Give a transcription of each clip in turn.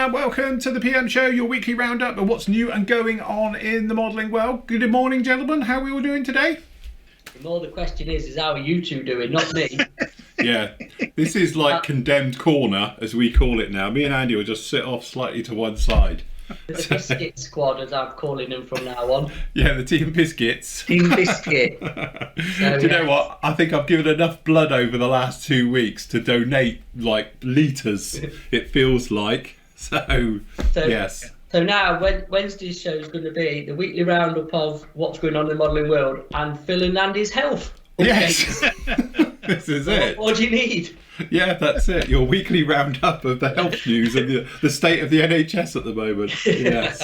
and welcome to the PM Show, your weekly roundup of what's new and going on in the modelling world. Good morning, gentlemen. How are we all doing today? The more the question is how are you two doing, not me? Yeah, this is like condemned corner, as we call it now. Me and Andy will just sit off slightly to one side. The Biscuit Squad, as I'm calling them from now on. Yeah, the Team Biscuits. Team Biscuit. Do you know what? I think I've given enough blood over the last 2 weeks to donate, like, litres, it feels like. So yes. So now, Wednesday's show is going to be the weekly roundup of what's going on in the modelling world and Phil and Andy's health. Yes. This is it. What do you need? Yeah, that's it. Your weekly roundup of the health news and the state of the NHS at the moment. Yes.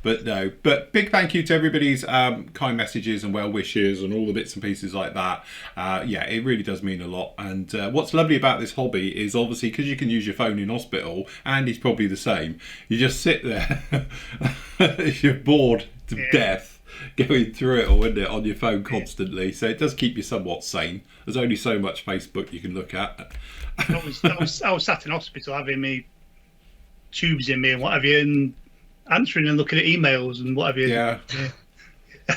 But big thank you to everybody's kind messages and well wishes and all the bits and pieces like that. Yeah, it really does mean a lot. And what's lovely about this hobby is obviously because you can use your phone in hospital, Andy's probably the same. You just sit there if you're bored to death, going through it all, isn't it, on your phone constantly. So it does keep you somewhat sane. There's only so much Facebook you can look at. I was sat in hospital having me tubes in me and what have you, and answering and looking at emails and what have you. Yeah.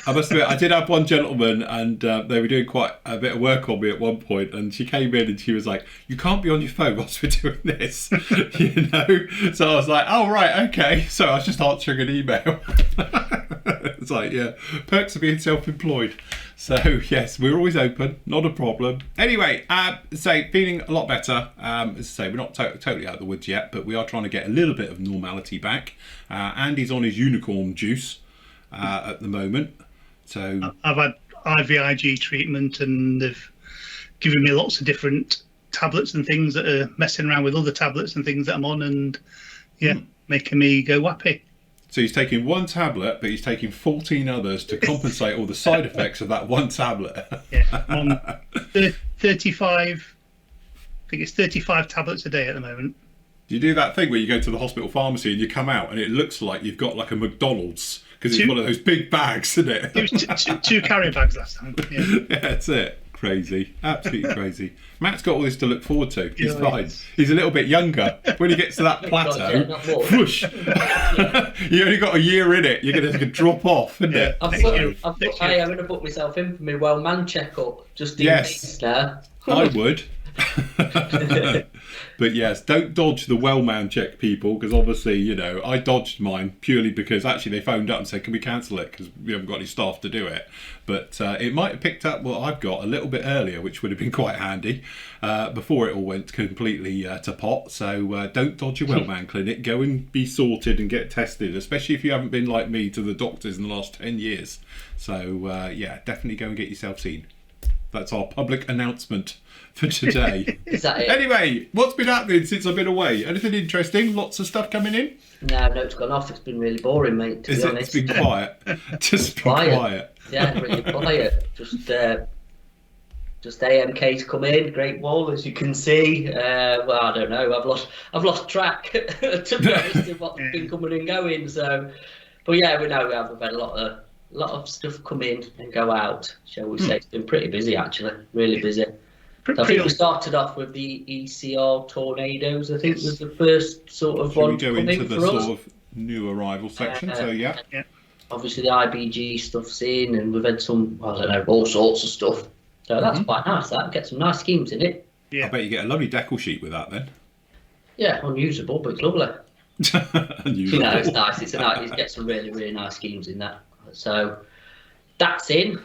I must admit, I did have one gentleman, and they were doing quite a bit of work on me at one point, and she came in and she was like, "You can't be on your phone whilst we're doing this," you know. So I was like, "Oh right, okay." So I was just answering an email. It's like, yeah, perks of being self-employed. So yes, we're always open, not a problem. Anyway, feeling a lot better. As I say, we're not totally out of the woods yet, but we are trying to get a little bit of normality back. Andy's on his unicorn juice at the moment. So I've had IVIG treatment, and they've given me lots of different tablets and things that are messing around with other tablets and things that I'm on, and making me go whappy. So he's taking one tablet, but he's taking 14 others to compensate all the side effects of that one tablet. Yeah, I'm on 35. I think it's 35 tablets a day at the moment. Do you do that thing where you go to the hospital pharmacy and you come out and it looks like you've got like a McDonald's because it's one of those big bags, isn't it? It was two carrier bags last time. Yeah, yeah, that's it. Crazy, absolutely crazy. Matt's got all this to look forward to. He's fine. Yes. He's a little bit younger. When he gets to that plateau, whoosh, you only got a year in it. You're going to drop off, isn't it? I'm going to book myself in for my well man checkup just in case now. I would. But yes, don't dodge the well-man check, people, because obviously, you know, I dodged mine purely because actually they phoned up and said, can we cancel it because we haven't got any staff to do it. But it might have picked up what I've got a little bit earlier, which would have been quite handy before it all went completely to pot. So don't dodge your well-man clinic. Go and be sorted and get tested, especially if you haven't been like me to the doctors in the last 10 years. So yeah, definitely go and get yourself seen. That's our public announcement for today. Is that it? Anyway, what's been happening since I've been away? Anything interesting? Lots of stuff coming in? No, it's gone off. It's been really boring, mate, to be honest. It's been quiet. Just quiet. Yeah, really quiet. Just AMK's come in, Great Wall, as you can see. Well, I don't know. I've lost track to be honest of what's been coming and going. So, but yeah, we've had a lot of stuff come in and go out, shall we say. It's been pretty busy, actually, really busy. So I think we started off with the ECR Tornadoes, I think was the first sort of one. Should we go into the sort of new arrival section? So yeah. Obviously the IBG stuff's in, and we've had some, I don't know, all sorts of stuff. So that's quite nice, that. Get some nice schemes in it. Yeah. I bet you get a lovely decal sheet with that then. Yeah, unusable, but it's lovely. Unusable. No, it's nice. You get some really, really nice schemes in that. So that's in.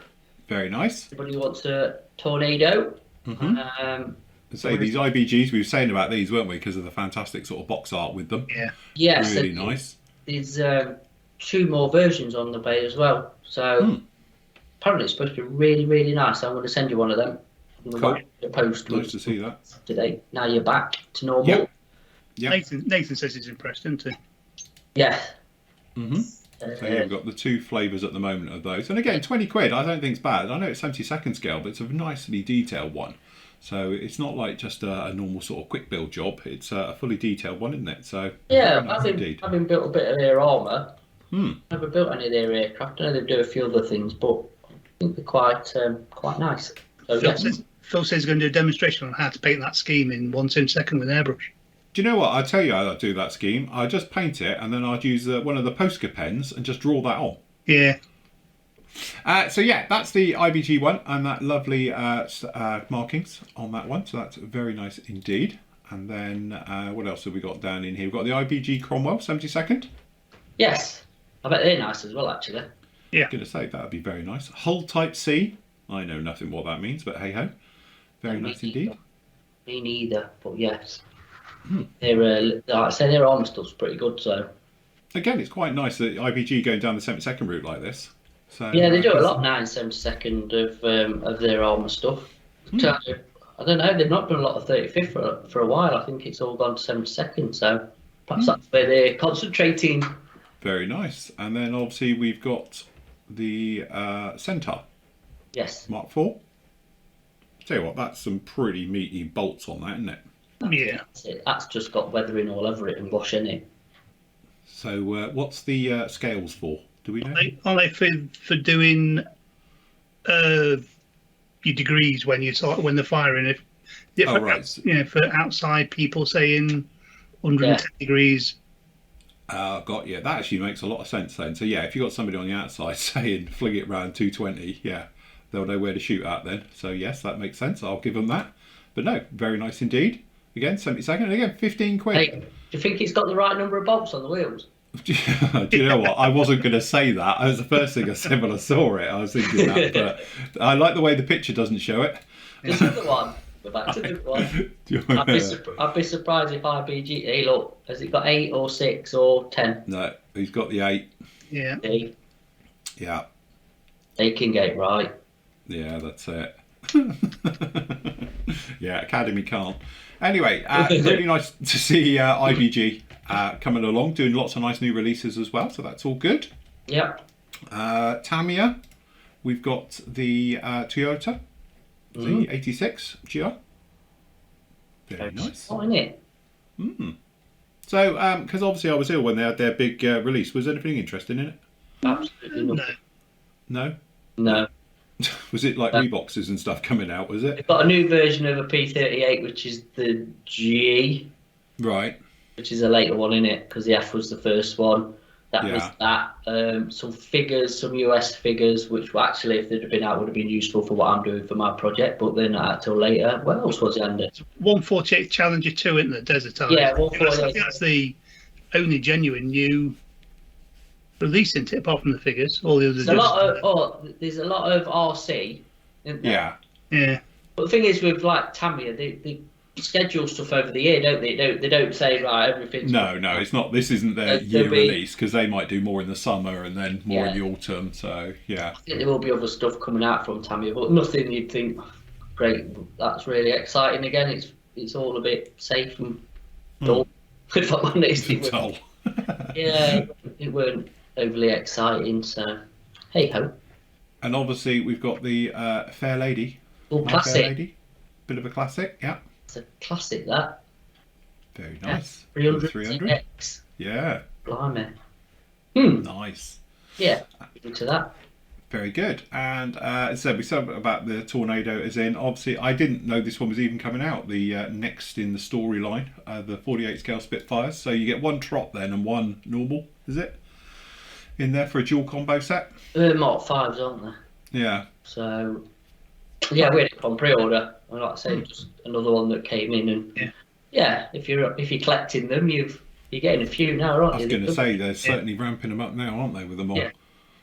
Very nice. Everybody wants a tornado. So these IBGs, we were saying about these, weren't we? Because of the fantastic sort of box art with them. Yeah. Yes. Really nice. There's 2 more versions on the bay as well. So apparently it's supposed to be really, really nice. I'm going to send you one of them. Cool. Post Nice to see that. Today. Now you're back to normal. Yep. Nathan says he's impressed, isn't he? Yeah. So yeah, we've got the 2 flavours at the moment of those. And again, 20 quid, I don't think it's bad. I know it's 72nd scale, but it's a nicely detailed one. So it's not like just a normal sort of quick build job. It's a fully detailed one, isn't it? So yeah, nice having built a bit of their armour, never built any of their aircraft. I know they do a few other things, but I think they're quite nice. So, Phil says he's going to do a demonstration on how to paint that scheme in 1/10 with an airbrush. Do you know what? I'll tell you how I'd do that scheme. I'd just paint it, and then I'd use one of the Posca pens and just draw that on. Yeah. So yeah, that's the IBG one, and that lovely markings on that one. So that's very nice indeed. And then what else have we got down in here? We've got the IBG Cromwell 72nd. Yes, I bet they're nice as well, actually. Yeah. I'm going to say that would be very nice. Hull Type C. I know nothing what that means, but hey ho, very nice indeed. Me neither, but yes. They're, like I say, their armour stuff's pretty good. So again, it's quite nice that IBG going down the 72nd route like this. So yeah, they do a lot now in 72nd of their armour stuff. I don't know, they've not done a lot of 35th for a while. I think it's all gone to 72nd, so perhaps that's where they're concentrating. Very nice. And then obviously we've got the Centaur. Yes. Mark IV. Tell you what, that's some pretty meaty bolts on that, isn't it? Yeah. That's just got weathering all over it and wash in it. So what's the scales for? Do we know? Are they for doing your degrees when they're firing? Right. You know, for outside people saying 110 degrees. Got you. That actually makes a lot of sense then. So yeah, if you've got somebody on the outside saying fling it round 220, yeah, they'll know where to shoot at then. So yes, that makes sense. I'll give them that. But no, very nice indeed. Again, 72nd, and again, 15 quid. Hey, do you think it's got the right number of bolts on the wheels? Do you know what? I wasn't going to say that. That was the first thing I said when I saw it. I was thinking that, but I like the way the picture doesn't show it. There's another one. Go back to the one. I'd be surprised if IBG. Hey, look, has it got 8 or 6 or 10? No, he's got the 8. Yeah. See? Yeah. They can get right. Yeah, that's it. Yeah, Academy can't. Anyway, really nice to see IBG coming along, doing lots of nice new releases as well, so that's all good. Yep. Tamiya, we've got the Toyota, the 86 GR. Very nice. Oh, isn't it? So, because obviously I was ill when they had their big release, was anything interesting in it? Absolutely not. No? No. Was it like Reeboxes and stuff coming out, was it? They've got a new version of a P38, which is the G, Right. which is a later one in it, because the F was the first one. That was that. Some figures, some US figures, which actually, if they'd have been out, would have been useful for what I'm doing for my project, but they're not out till later. What else was it under? 148 Challenger 2, isn't it? Desert Eye. Yeah, I think that's the only genuine new release, isn't it, apart from the figures? All the others. There's a lot of RC. Isn't there? Yeah. Yeah. But the thing is, with like Tamiya, they schedule stuff over the year, don't they? They don't say, right, everything's... No, it's not. This isn't their year release, because they might do more in the summer and then more in the autumn. So yeah. I think there will be other stuff coming out from Tamiya, but nothing you'd think, great, that's really exciting. Again, it's all a bit safe and dull. If I'm honest, Dull. Yeah, it weren't overly exciting. So hey ho. And obviously we've got the Fair Lady. Oh, classic. Fair Lady. Bit of a classic, yeah. It's a classic, that. Very nice. 300 X. Yeah. Blimey. Nice. Yeah, into that. Very good. And as I said, we said about the Tornado as in, obviously, I didn't know this one was even coming out, the next in the storyline, the 48 scale Spitfires. So you get one trot then and one normal, is it? In there for a dual combo set? Mark 5s, aren't they? Yeah. So, yeah, we had it on pre-order. And like I say, just another one that came in. And yeah, if you're collecting them, you're getting a few now, aren't you? I was going to say, they're certainly ramping them up now, aren't they, with them all? Yeah.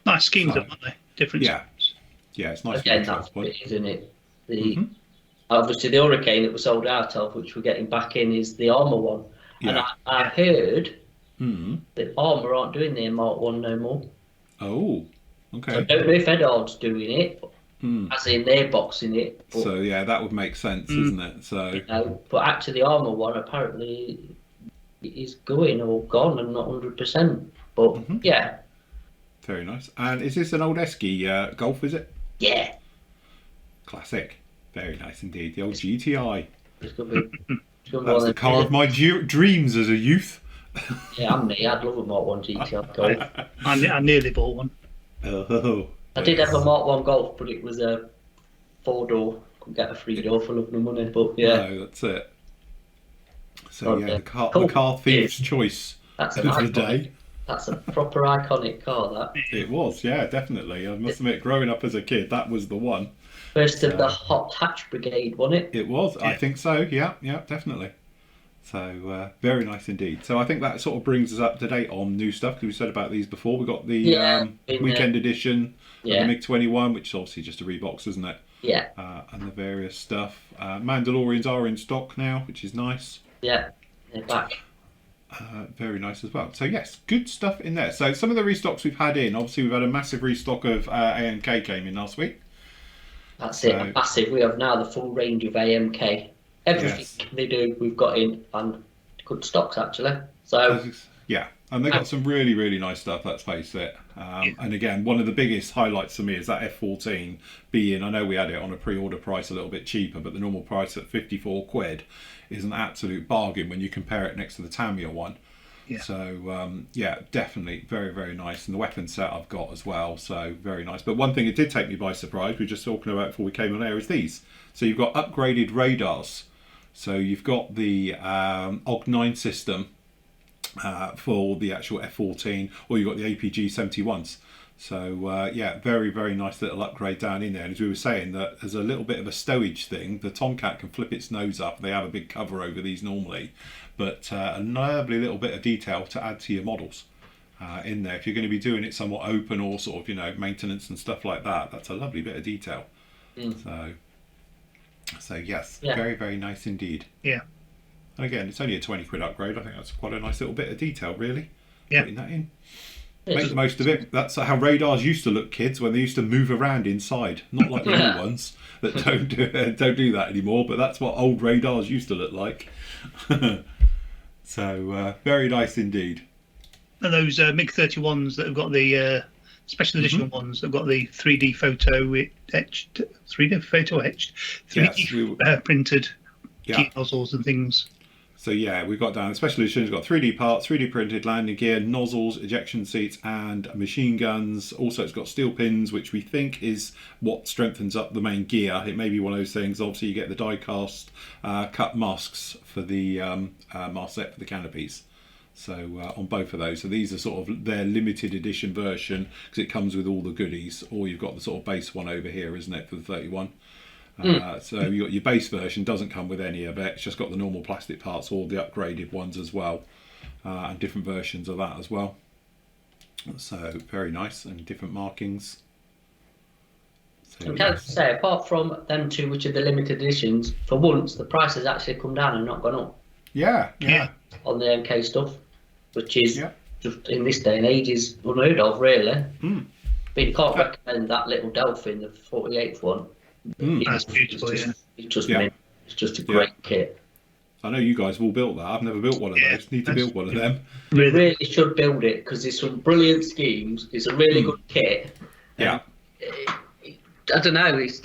Nice schemes, aren't they? Different schemes. Yeah, it's nice. Again, that's it, isn't it? Obviously, the Hurricane that we sold out of, which we're getting back in, is the armour one. Yeah. And I heard that armour aren't doing their Mark 1 no more. Oh, okay. So I don't know if Edard's doing it, as in they're boxing it. But, so yeah, that would make sense, isn't it? So. You know, but actually, the armour one apparently is going or gone and not 100%. But yeah. Very nice. And is this an old Esky Golf, is it? Yeah. Classic. Very nice indeed. The old GTI. It's gonna be, that's the car of my dreams as a youth. Yeah, and me. I'd love a Mark 1 GTI Golf. I nearly bought one. Oh. I did have a Mark 1 Golf, but it was a 4-door. Couldn't get a 3-door for love nor money, but yeah. No, that's it. So yeah, the car thief's choice That's of the day. That's a proper iconic car, that. It was, yeah, definitely. I must admit, growing up as a kid, that was the one. First of the hot hatch brigade, wasn't it? It was, I think so. Yeah, definitely. So very nice indeed. So I think that sort of brings us up to date on new stuff, because we said about these before. We got the weekend edition of the MiG-21, which is obviously just a rebox, isn't it? Yeah. And the various stuff. Mandalorians are in stock now, which is nice. Yeah, they're back. Very nice as well. So yes, good stuff in there. So some of the restocks we've had in, obviously we've had a massive restock of AMK came in last week. That's it, massive. We have now the full range of AMK. Everything they do, we've got in, and good stocks actually. So yeah, and they got some really, really nice stuff. Let's face it. And again, one of the biggest highlights for me is that F14 being. I know we had it on a pre-order price a little bit cheaper, but the normal price at 54 quid is an absolute bargain when you compare it next to the Tamiya one. Yeah. So yeah, definitely very, very nice. And the weapon set I've got as well, so very nice. But one thing it did take me by surprise, we were just talking about before we came on air, is these. So you've got upgraded radars. So you've got the OG9 system for the actual F14, or you've got the APG 71s. So yeah, very, very nice little upgrade down in there. And as we were saying, that there's a little bit of a stowage thing. The Tomcat can flip its nose up. They have a big cover over these normally, but a lovely little bit of detail to add to your models in there. If you're going to be doing it somewhat open or sort of, maintenance and stuff like that, that's a lovely bit of detail. So yes, very, very nice indeed. Yeah. And again, it's only a 20 quid upgrade. I think that's quite a nice little bit of detail, really. Yeah. Putting that in. Make the most of it. That's how radars used to look, kids, when they used to move around inside. Not like the new ones that don't do that anymore, but that's what old radars used to look like. So very nice indeed. And those MiG-31s that have got the special edition ones, they've got the 3D photo etched, 3D printed key nozzles and things. So yeah, we've got down the special edition. We've got 3D parts, 3D printed landing gear, nozzles, ejection seats, and machine guns. Also, it's got steel pins, which we think is what strengthens up the main gear. It may be one of those things. Obviously, you get the die cast cut masks for the mask set for the canopies. So on both of those. So these are sort of their limited edition version, because it comes with all the goodies. Or you've got the sort of base one over here, isn't it, for the 31? So you got your base version, doesn't come with any of it. It's just got the normal plastic parts, or the upgraded ones as well, and different versions of that as well. So very nice, and different markings. So, I can say, apart from them two, which are the limited editions, for once the price has actually come down and not gone up. Yeah. On the MK stuff, which is just in this day and age is unheard of, really. But you can't recommend that little Delphin, the 48th one. That's beautiful. It's just a great kit. I know you guys have all built that. I've never built one of those. Need to build one of them. You really should build it, because there's some brilliant schemes. It's a really good kit. Yeah. I don't know. It's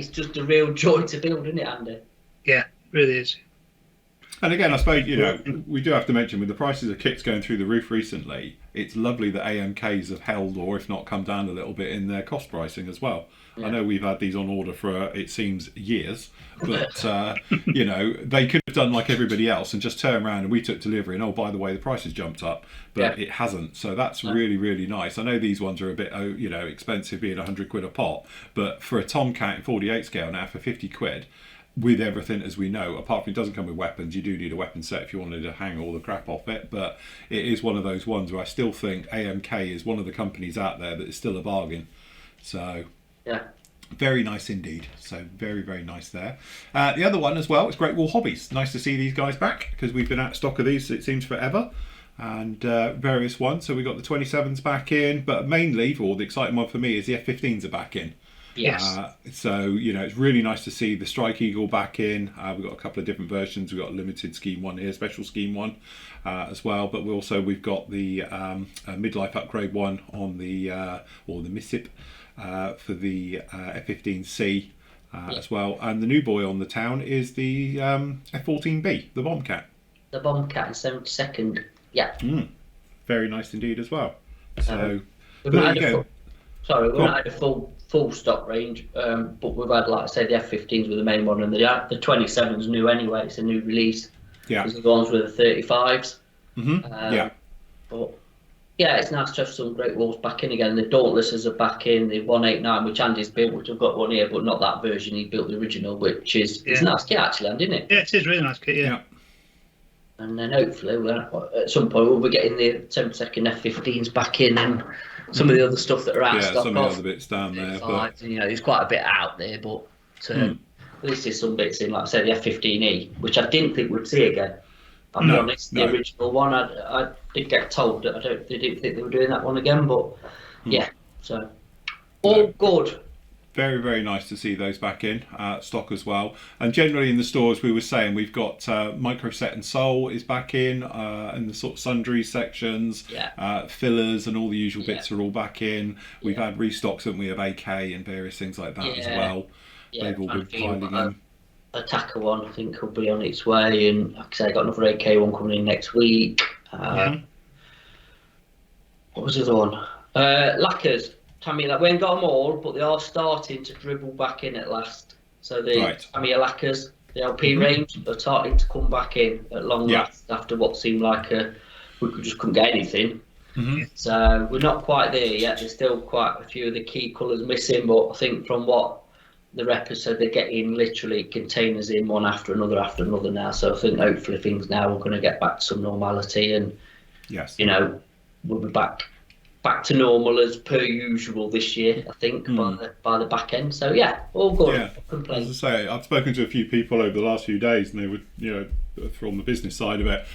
just a real joy to build, isn't it, Andy? Yeah, it really is. And again, I suppose, we do have to mention, with the prices of kits going through the roof recently, it's lovely that AMKs have held, or if not come down a little bit in their cost pricing as well. Yeah. I know we've had these on order for, it seems, years, but, they could have done like everybody else and just turn around and we took delivery and, oh, by the way, the price has jumped up, but it hasn't. So that's really, really nice. I know these ones are a bit, expensive, being 100 quid a pot, but for a Tomcat in 48 scale now for 50 quid, with everything as we know, apart from it doesn't come with weapons, you do need a weapon set if you wanted to hang all the crap off it, but it is one of those ones where I still think AMK is one of the companies out there that is still a bargain. So very nice indeed. So very, very nice there. The other one as well is Great Wall Hobbies. Nice to see these guys back, because we've been out of stock of these, it seems, forever. And various ones. So we got the 27s back in, but mainly, or the exciting one for me, is the F15s are back in. Yes. So it's really nice to see the Strike Eagle back in. We've got a couple of different versions. We've got a limited scheme one here, special scheme one as well. But we've got the midlife upgrade one on the or the MISIP for the F15C as well. And the new boy on the town is the F14B, the Bombcat. The Bombcat in 72nd. Yeah. Very nice indeed as well. So we've not had a full stock range, but we've had, like I say, the F15s were the main one, and the 27's new anyway. It's a new release. Yeah. because the ones were the 35s. Yeah. But yeah, it's nice to have some Great Wolves back in again. The Dauntlesses are back in, the 189, which Andy's built, which I've got one here, but not that version. He built the original, which is it's a nice kit actually, Andy, isn't it? Yeah, it is really nice kit, yeah. And then hopefully at some point we'll be getting the 10-second F15s back in and some of the other stuff that are out of stock. Some of the other bits down there. But... You know, there's quite a bit out there, but at least there's some bits in, like I said, the F15E, which I didn't think we'd see again. I'll be honest, the original one, I did get told that they didn't think they were doing that one again, but yeah, so all good. Very, very nice to see those back in stock as well. And generally in the stores, we were saying we've got Microset and Soul is back in the sort of sundry sections. Fillers and all the usual bits are all back in. We've had restocks, haven't we, of AK and various things like that as well. They've all been piling in. Attacker one, I think, will be on its way, and like I say, I got another AK one coming in next week. What was the other one? Lacquers. Tamiya, we ain't got them all, but they are starting to dribble back in at last. So the Tamiya lacquers, the LP range, are starting to come back in at long last after what seemed like we couldn't get anything. So we're not quite there yet. There's still quite a few of the key colours missing, but I think from what the rep has said, they're getting literally containers in one after another now. So I think hopefully things now are going to get back to some normality, and you know, we'll be back to normal as per usual this year, I think, by the back end. So yeah, all good. Yeah. As I say, I've spoken to a few people over the last few days, and they were, you know, from the business side of it,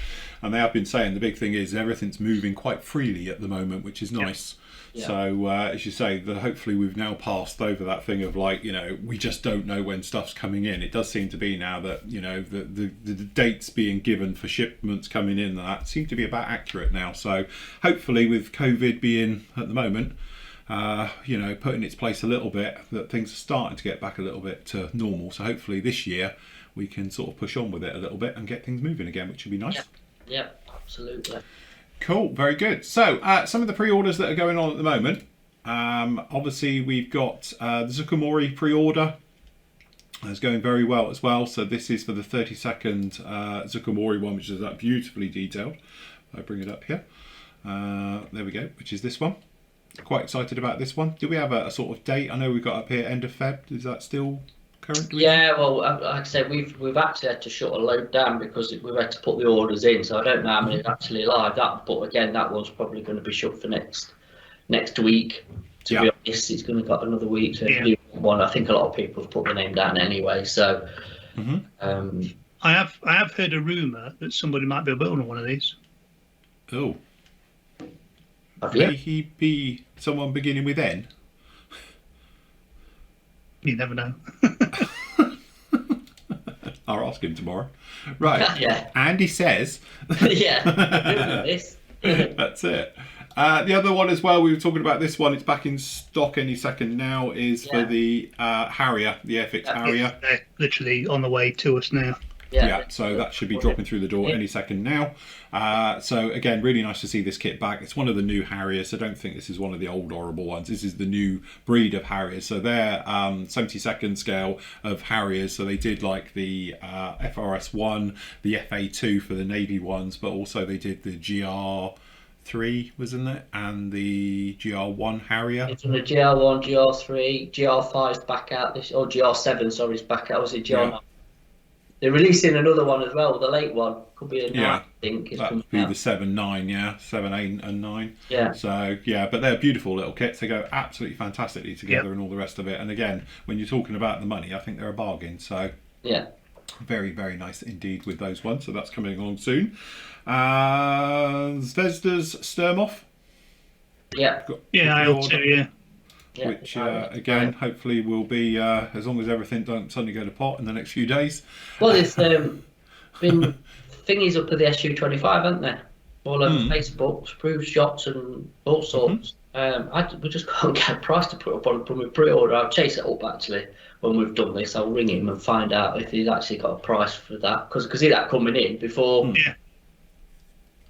and they have been saying the big thing is everything's moving quite freely at the moment, which is nice. So as you say, hopefully we've now passed over that thing of like, you know, we just don't know when stuff's coming in. It does seem to be now that, you know, the dates being given for shipments coming in, that seem to be about accurate now. So hopefully with COVID being at the moment, you know, put in its place a little bit, that things are starting to get back a little bit to normal. So hopefully this year we can sort of push on with it a little bit and get things moving again, which would be nice. Yeah, absolutely. Cool, very good. So some of the pre-orders that are going on at the moment. Obviously, we've got the Zukomori pre-order. It's going very well as well. So this is for the 30-second Zukomori one, which is that beautifully detailed. I bring it up here. There we go, which is this one. Quite excited about this one. Do we have a sort of date? I know we've got up here end of Feb. Is that still current? Yeah, well, like I said, we've actually had to shut a load down because we've had to put the orders in. So I don't know how many are actually live. But again, that one's probably going to be shut for next week. To be honest, it's going to got another week. So if you want, I think a lot of people have put the name down anyway. So I have heard a rumour that somebody might be building one of these. Oh, may he be someone beginning with N? You never know. I'll ask him tomorrow. Right. Yeah. Andy says. This. That's it. The other one as well, we were talking about this one, it's back in stock any second now, is for the Harrier, the FX Harrier. They're literally on the way to us now. Yeah, so that should be dropping through the door any second now. So again, really nice to see this kit back. It's one of the new Harriers, so don't think this is one of the old horrible ones. This is the new breed of Harriers. So they're 72nd scale of Harriers. So they did like the FRS1, the FA2 for the Navy ones, but also they did the GR3, wasn't it? And the GR1 Harrier. It's from the GR1, GR3, GR5's back out this, or GR7, sorry, is back out. Was it GR9? They're releasing another one as well, the late one. Could be a 9, I think. That would be the 7, 9, 7, 8 and 9. Yeah. So, but they're beautiful little kits. They go absolutely fantastically together and all the rest of it. And again, when you're talking about the money, I think they're a bargain. So, very, very nice indeed with those ones. So that's coming along soon. Zvezda's Sturmoff. Yeah. I also, which again hopefully will be as long as everything don't suddenly go to pot in the next few days. Well, there's been thingies up at the SU25, haven't there? All over Facebook, approved shots and all sorts. We just can't get a price to put up on from a pre-order. I'll chase it up actually when we've done this. I'll ring him and find out if he's actually got a price for that because he's that coming in before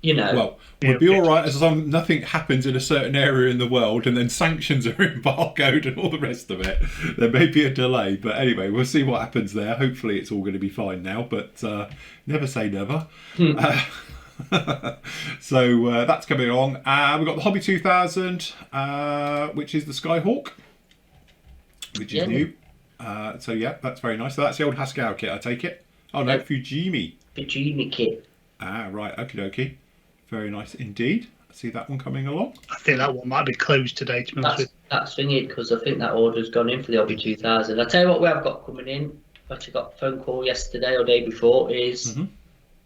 you know. Well, we'd be all right as long as nothing happens in a certain area in the world and then sanctions are embargoed and all the rest of it. There may be a delay, but anyway, we'll see what happens there. Hopefully it's all going to be fine now, but never say never. So that's coming along. We've got the Hobby 2000, which is the Skyhawk, which is new. So yeah, that's very nice. So that's the old Haskell kit, I take it. Oh no, Fujimi kit. Right, okie dokie. Very nice indeed. I see that one coming along. I think that one might be closed today, to be honest with you. That's thingy, because I think that order's gone in for the Hobby 2000. I'll tell you what we have got coming in. I actually got a phone call yesterday or day before, is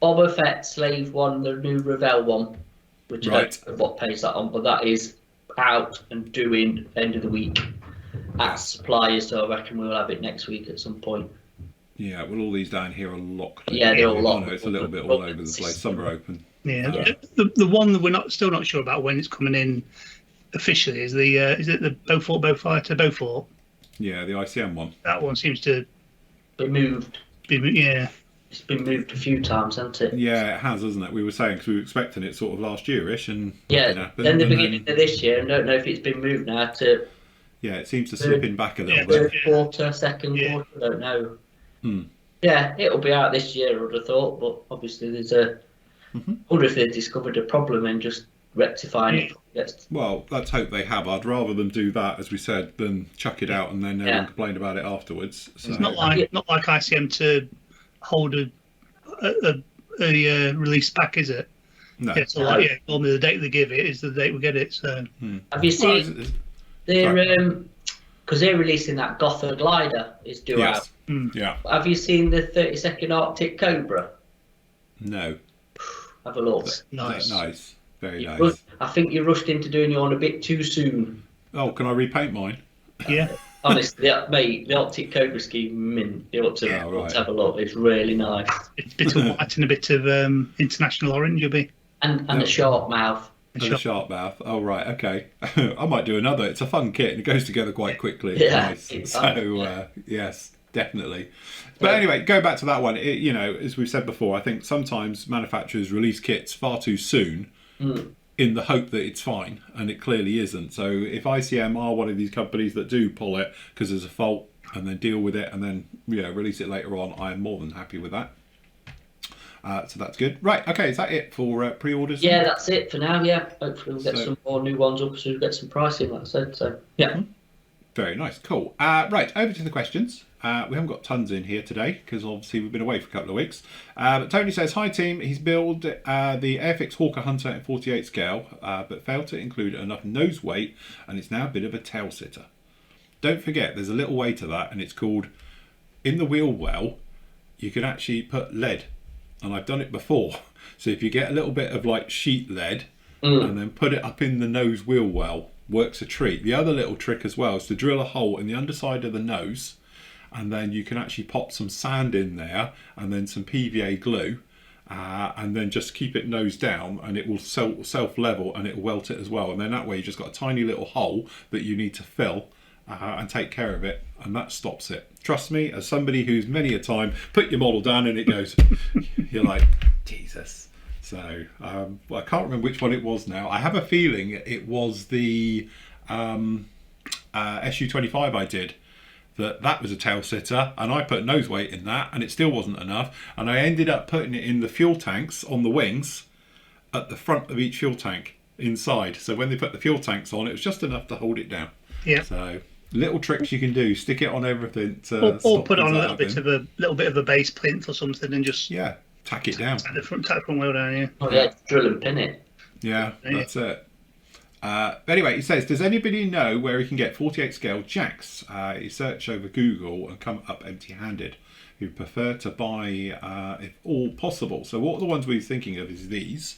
Boba Fett Slave 1, the new Revell one, which I don't know what pays that on, but that is out and doing end of the week at suppliers, so I reckon we'll have it next week at some point. Yeah, well, all these down here are locked. Yeah, they're all locked. It's a little bit all over the place. Some are open. Yeah, the one that we're still not sure about when it's coming in officially is the is it the Beaufort? Yeah, the ICM one. That one seems to be moved. It's been moved a few times, hasn't it? Yeah, it has, hasn't it? We were saying because we were expecting it sort of last year-ish, and then the beginning of this year, and don't know if it's been moved now to. Yeah, it seems to slip in back a little bit. Quarter, second quarter, I don't know. Yeah, it'll be out this year, I would have thought, but obviously there's a. Wonder if they've discovered a problem and just rectifying it. Well, let's hope they have. I'd rather them do that, as we said, than chuck it out and then everyone complain about it afterwards. So. It's not like ICM to hold a release back, is it? No. Yeah, so normally the date they give it is the date we get it. So have you seen because they're releasing that Gotha glider is due out. Yeah. Have you seen the 32nd Arctic Cobra? No. Have a look. Nice. Very nice. I think you rushed into doing your one a bit too soon. Oh, can I repaint mine? Yeah. Honestly, mate, the Arctic Cobra scheme, mint. You ought to have a look. It's really nice. It's a bit of white and a bit of international orange, you'll be. And a sharp mouth. And a sharp mouth. Oh, right, okay. I might do another. It's a fun kit and it goes together quite quickly. Yeah. Nice. So, yes, definitely. But anyway, go back to that one. As we've said before, I think sometimes manufacturers release kits far too soon in the hope that it's fine, and it clearly isn't. So if ICM are one of these companies that do pull it because there's a fault and then deal with it and then release it later on, I am more than happy with that. So that's good. Right, okay, is that it for pre-orders? Yeah, that's it for now, yeah. Hopefully we'll get some more new ones up as soon as we get some pricing, like I said. So, yeah. Very nice, cool. Right, over to the questions. We haven't got tons in here today because obviously we've been away for a couple of weeks. But Tony says, hi team, he's built the Airfix Hawker Hunter in 48 scale, but failed to include enough nose weight, and it's now a bit of a tail sitter. Don't forget, there's a little way to that, and it's called, in the wheel well, you can actually put lead, and I've done it before. So if you get a little bit of like sheet lead, and then put it up in the nose wheel well, works a treat. The other little trick as well is to drill a hole in the underside of the nose, and then you can actually pop some sand in there and then some PVA glue, and then just keep it nose down, and it will self level and it will welt it as well. And then that way you just got a tiny little hole that you need to fill and take care of it, and that stops it. Trust me, as somebody who's many a time put your model down and it goes, you're like, Jesus. So I can't remember which one it was now. I have a feeling it was the SU25 I did. That was a tail sitter, and I put nose weight in that, and it still wasn't enough. And I ended up putting it in the fuel tanks on the wings at the front of each fuel tank inside. So when they put the fuel tanks on, it was just enough to hold it down. Yeah. So little tricks you can do. Stick it on everything. Or put on a little bit of a base plinth or something, and just tack it down. Tack the front wheel down. Yeah. Oh yeah, drill and pin it. Yeah, that's it. Anyway, he says, does anybody know where he can get 48 scale jacks? He searched over Google and come up empty-handed. He'd prefer to buy, if all possible. So what are the ones we're thinking of is these,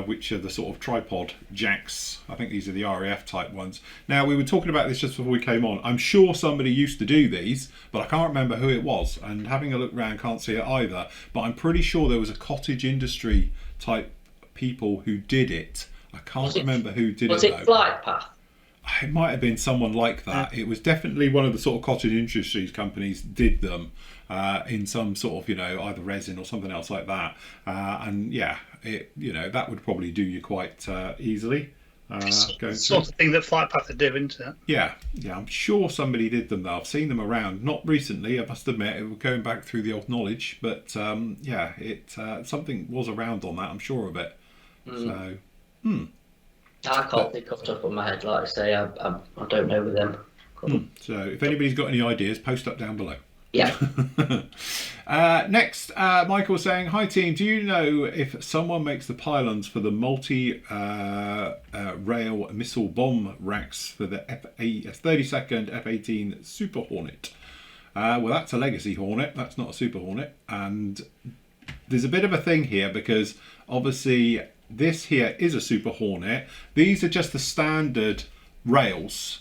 which are the sort of tripod jacks. I think these are the RAF type ones. Now, we were talking about this just before we came on. I'm sure somebody used to do these, but I can't remember who it was. And having a look around, can't see it either. But I'm pretty sure there was a cottage industry type people who did it. I can't remember who did it. Was it Flight Path? it might have been someone like that. It was definitely one of the sort of cottage industries companies did them in some sort of, either resin or something else like that. And yeah, that would probably do you quite easily. Sort of thing that Flightpath are doing, isn't it? Yeah, I'm sure somebody did them though. I've seen them around, not recently, I must admit. It was going back through the old knowledge, but something was around on that. I'm sure of it. So, I can't think off the top of my head. Like I say, I don't know with them. So, if anybody's got any ideas, post up down below. Yeah. Next, Michael saying, "Hi team, do you know if someone makes the pylons for the multi-rail missile bomb racks for the 32nd F-18 Super Hornet?" Well, that's a Legacy Hornet. That's not a Super Hornet. And there's a bit of a thing here because obviously this here is a Super Hornet. These are just the standard rails.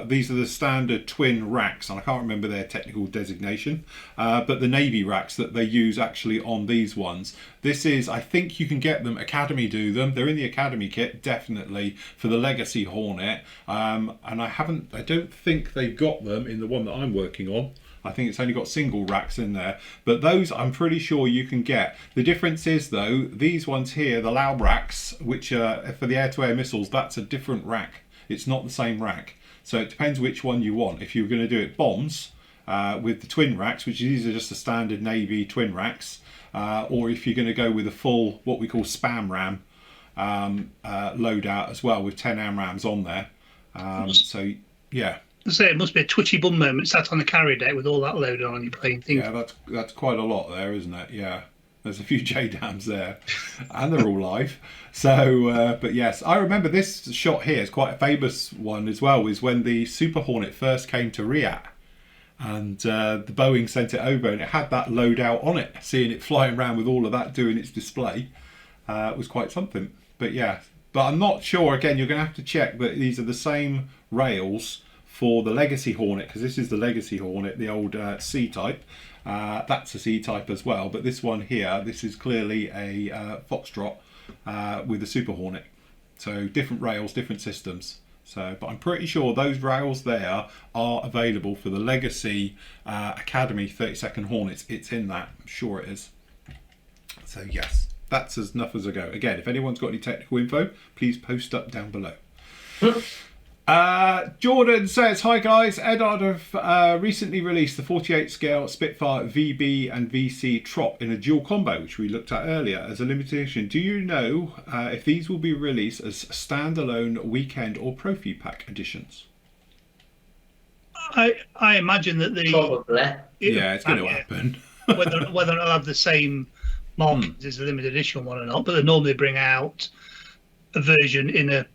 These are the standard twin racks, and I can't remember their technical designation, but the Navy racks that they use actually on these ones. This is, I think you can get them, Academy do them. They're in the Academy kit, definitely, for the Legacy Hornet. And I don't think they've got them in the one that I'm working on. I think it's only got single racks in there, but those I'm pretty sure you can get. The difference is though, these ones here, the Laub racks, which are for the air-to-air missiles, that's a different rack. It's not the same rack. So it depends which one you want. If you're going to do it bombs with the twin racks, which these are just the standard Navy twin racks, or if you're going to go with a full, what we call spam ram loadout as well with 10 AMRAMs on there. So yeah. So it must be a twitchy bum moment sat on the carrier deck with all that loaded on your plane thing. Yeah, that's quite a lot there, isn't it? Yeah. There's a few JDAMs there, and they're all live. So, but yes, I remember this shot here is quite a famous one as well, is when the Super Hornet first came to Riyadh, and the Boeing sent it over, and it had that loadout on it. Seeing it flying around with all of that doing its display was quite something. But yeah, but I'm not sure, again, you're going to have to check that these are the same rails for the Legacy Hornet, because this is the Legacy Hornet, the old C-type. That's a C-type as well, but this one here, this is clearly a Foxtrot with a Super Hornet. So different rails, different systems. So, but I'm pretty sure those rails there are available for the Legacy Academy 32nd Hornets. It's in that, I'm sure it is. So yes, that's as enough as I go. Again, if anyone's got any technical info, please post up down below. Jordan says, "Hi guys, Eddard have recently released the 48 scale Spitfire VB and VC Trop in a dual combo, which we looked at earlier as a limitation. Do you know if these will be released as standalone weekend or Profi Pack editions?" I imagine that Probably. Yeah, it's going to happen. whether it'll have the same markings as the limited edition one or not, but they normally bring out a version in a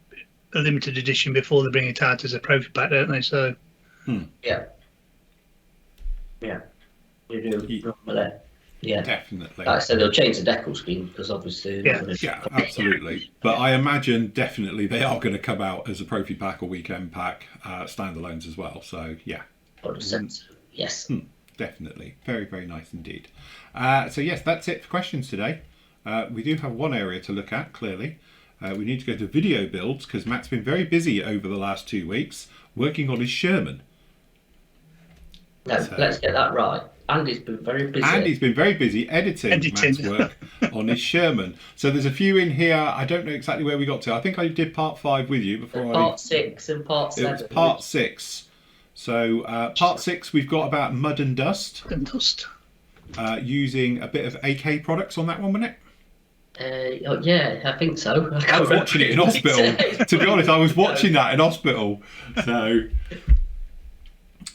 limited edition before they bring it out as a Profi Pack, don't they? So yeah, you do normally. Yeah, definitely. Like I said, they'll change the decal scheme because obviously. Yeah, absolutely. But I imagine definitely they are going to come out as a Profi Pack or Weekend Pack standalones as well. So yeah. Yes. Definitely. Very, very nice indeed. So yes, that's it for questions today. We do have one area to look at, clearly. We need to go to video builds because Matt's been very busy over the last 2 weeks working on his Sherman. Let's get that right. Andy's been very busy. Andy's been very busy editing. Matt's work on his Sherman. So there's a few in here. I don't know exactly where we got to. I think I did part 5 with you before. Part 6 and part 7. It was part 6. So part 6, we've got about mud and dust. Using a bit of AK products on that one, wasn't it? Yeah, I think so. I was watching it in hospital. To be honest, I was watching that in hospital. So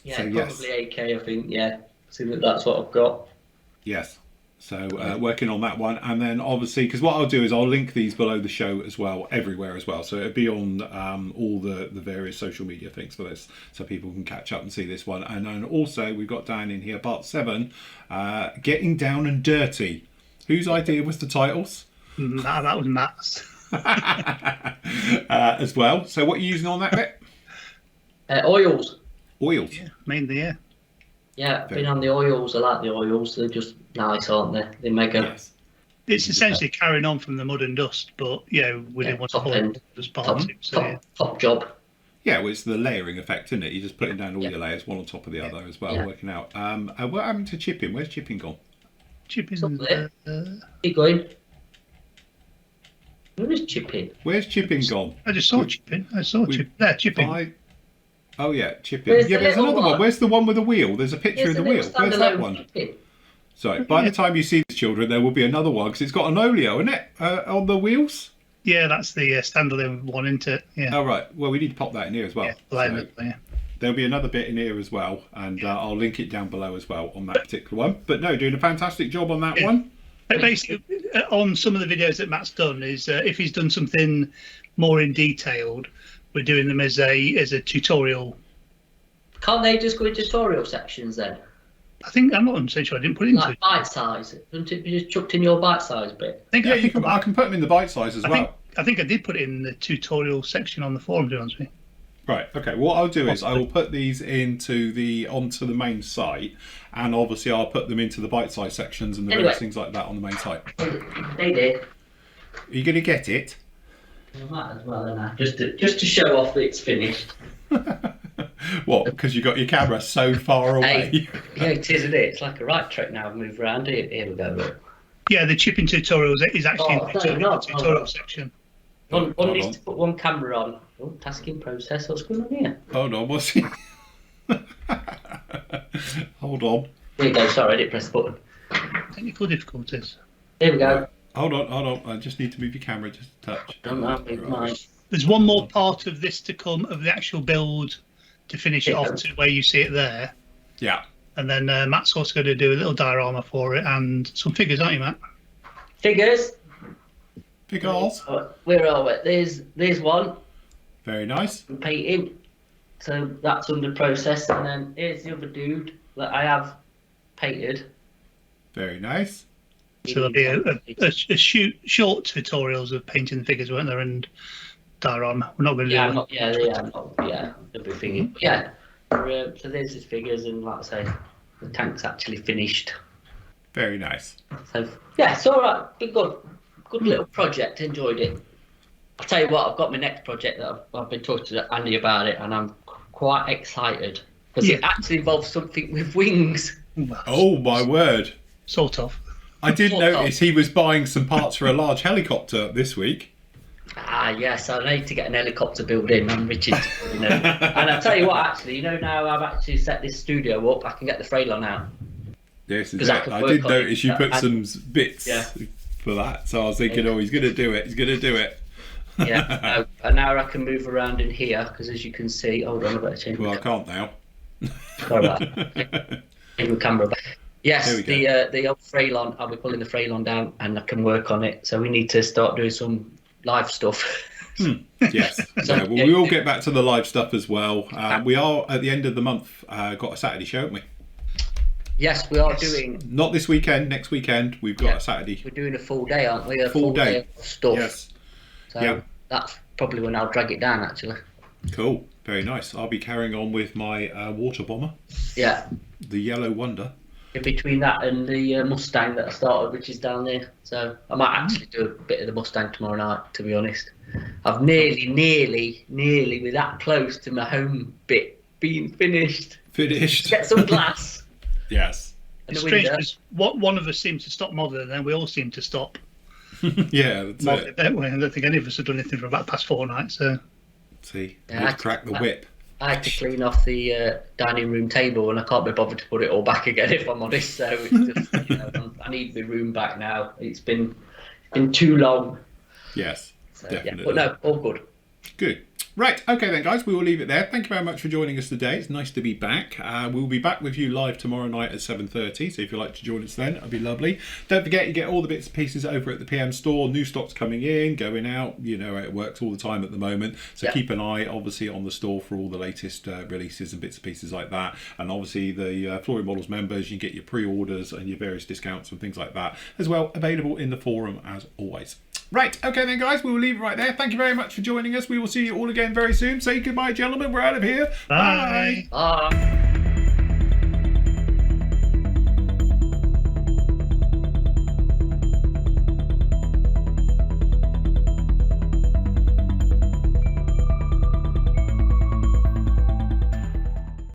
yeah, so, probably yes. AK. I think so that's what I've got. Yes. So working on that one, and then obviously, because what I'll do is I'll link these below the show as well, everywhere as well. So it'll be on all the various social media things for this, so people can catch up and see this one. And then also we've got down in here part 7, getting down and dirty. Whose idea was the titles? That was Matt's. As well. So what are you using on that bit? Oils. Oils. Yeah, mainly, yeah. Yeah, been on the oils. I like the oils. They're just nice, aren't they? They make a. Yes. It's essentially carrying on from the mud and dust, but we didn't want to hold it as part of it. So, top job. Yeah, well, it's the layering effect, isn't it? You're just putting down all your layers, one on top of the other as well, working out. What happened to chipping? Where's chipping gone? Chipping. Keep going. Where is chipping? Where's chipping gone? I just saw chipping. Chipping. Oh yeah, chipping. Where's Yeah, the there's little another one. one? Where's the one with the wheel? There's a picture of the wheel. Where's that one? Chipping. Sorry, by the time you see the children, there will be another one because it's got an oleo, isn't it, on the wheels? Yeah, that's the standalone one, isn't it? Yeah. Oh right. Well, we need to pop that in here as well. Yeah, there'll be another bit in here as well, and I'll link it down below as well on that particular one. But no, doing a fantastic job on that one. Basically, on some of the videos that Matt's done, is if he's done something more in detailed, we're doing them as a tutorial. Can't they just go in tutorial sections then? I think I'm not 100% sure. I didn't put it into like bite size. Wouldn't it be just chucked in your bite size bit? I can put them in the bite size as well. I think I did put it in the tutorial section on the forum, to be honest with you. Right. Okay. What I'll do is I will put these onto the main site, and obviously I'll put them into the bite size sections and the various things like that on the main site. They did. Are you going to get it? I might as well, and just to show off that it's finished. What? Because you got your camera so far away. Hey, yeah, it is, isn't it? It's like a right trick now. Move around. Here we go. Look. Yeah, the chipping tutorials is actually in the tutorial section. One needs to put one camera on. Oh, tasking process. What's going on here? Hold on, what's it? Hold on. Here you go. Sorry, I didn't press the button. Technical difficulties. Here we go. Hold on. I just need to move your camera just a touch. Don't know. There's one more part of this to come, of the actual build, to finish it off to where you see it there. Yeah. And then Matt's also going to do a little diorama for it and some figures, aren't you, Matt? Figures. Figures. Where are we? There's one. Very nice. Painting. So that's under process, and then here's the other dude that I have painted. Very nice. So there'll be a short tutorials of painting the figures, won't there? And diorama. We're not going to do everything. Yeah. So there's his figures, and like I say, the tank's actually finished. Very nice. So yeah, it's all right. Been good. Good little project. Enjoyed it. I'll tell you what, I've got my next project that I've been talking to Andy about it, and I'm quite excited because it actually involves something with wings. Oh my word! Sort of. I did notice he was buying some parts for a large helicopter this week. Ah, yes, I need to get an helicopter built in. I'm Richard, you know. And I tell you what, actually, now I've actually set this studio up, I can get the Freylon out. Yes, exactly. I did notice you put some bits for that, so I was thinking, he's going to do it. He's going to do it. Yeah, and now I can move around in here because, as you can see, hold on, I better change. Well, I can't now. Sorry about that. Move the camera back. Yes, the old Freylon. I'll be pulling the Freylon down, and I can work on it. So we need to start doing some live stuff. Yes. We will get back to the live stuff as well. We are at the end of the month. Got a Saturday show, haven't we? Yes, we are doing. Not this weekend. Next weekend we've got a Saturday. We're doing a full day, aren't we? A full day of stuff. Yes. So that's probably when I'll drag it down, actually. Cool. Very nice. I'll be carrying on with my water bomber. Yeah. The Yellow Wonder. In between that and the Mustang that I started, which is down there. So I might actually do a bit of the Mustang tomorrow night, to be honest. I've nearly, we're that close to my home bit being finished. Get some glass. Yes. It's strange because one of us seems to stop modelling, and then we all seem to stop. Yeah, that's modelling, don't we? I don't think any of us have done anything for about the past fortnight. So. See, crack the whip. I had to clean off the dining room table, and I can't be bothered to put it all back again, if I'm honest. So it's just, I need my room back now. It's been too long. Yes, so, definitely. But no, all good. Good. Right, okay then guys, we will leave it there. Thank you very much for joining us today. It's nice to be back. We'll be back with you live tomorrow night at 7:30, so if you'd like to join us then, that'd be lovely. Don't forget, you get all the bits and pieces over at the PM store. New stock's coming in, going out, you know, it works all the time at the moment. So keep an eye, obviously, on the store for all the latest releases and bits and pieces like that. And obviously, the Flooring Models members, you get your pre-orders and your various discounts and things like that as well, available in the forum as always. Right, okay then guys, we will leave it right there. Thank you very much for joining us. We will see you all again very soon. Say goodbye, gentlemen. We're out of here. Bye. Bye.